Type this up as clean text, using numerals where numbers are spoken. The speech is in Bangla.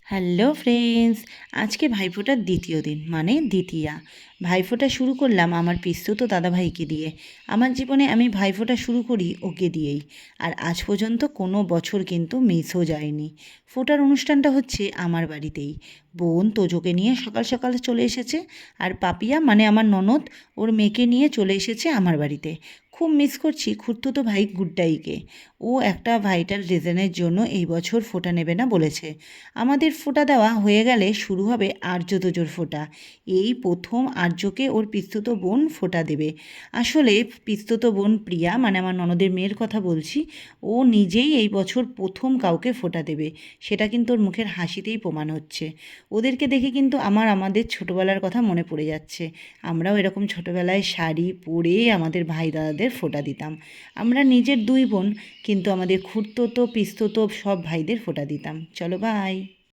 হ্যালো ফ্রেন্ডস, আজকে ভাইফোঁটার দ্বিতীয় দিন মানে দ্বিতীয়া। ভাইফোঁটা শুরু করলাম আমার পিসতুতো দাদাভাইকে দিয়ে। আমার জীবনে আমি ভাইফোঁটা শুরু করি ওকে দিয়েই। আর আজ পর্যন্ত কোনো বছর কিন্তু মিসও যায়নি। ফোঁটার অনুষ্ঠানটা হচ্ছে আমার বাড়িতেই। বোন তোজোকে নিয়ে সকাল সকাল চলে এসেছে, আর পাপিয়া মানে আমার ননদ ওর মেয়েকে নিয়ে চলে এসেছে আমার বাড়িতে। খুব মিস করছি খুড়তুতো ভাই গুড্ডাইকে। ও একটা ভাইটাল রিজনের জন্য এই বছর ফোঁটা নেবে না বলেছে। আমাদের ফোঁটা দেওয়া হয়ে গেলে শুরু হবে আর্য তোজোর ফোঁটা। এই প্রথম আর্যকে ওর পিস্তুত বোন ফোঁটা দেবে। আসলে পিস্তুত বোন প্রিয়া মানে আমার ননদের মেয়ের কথা বলছি, ও নিজেই এই বছর প্রথম কাউকে ফোঁটা দেবে। সেটা কিন্তু ওর মুখের হাসিতেই প্রমাণ হচ্ছে। ওদেরকে দেখে কিন্তু আমাদের ছোটোবেলার কথা মনে পড়ে যাচ্ছে। আমরাও এরকম ছোটোবেলায় শাড়ি পরে আমাদের ভাই দাদাদের ফোঁটা দিতাম। আমরা নিজের দুই বোন, কিন্তু আমাদের খুড়তুতো পিস্তুতো সব ভাইদের ফোঁটা দিতাম। চলো বাই।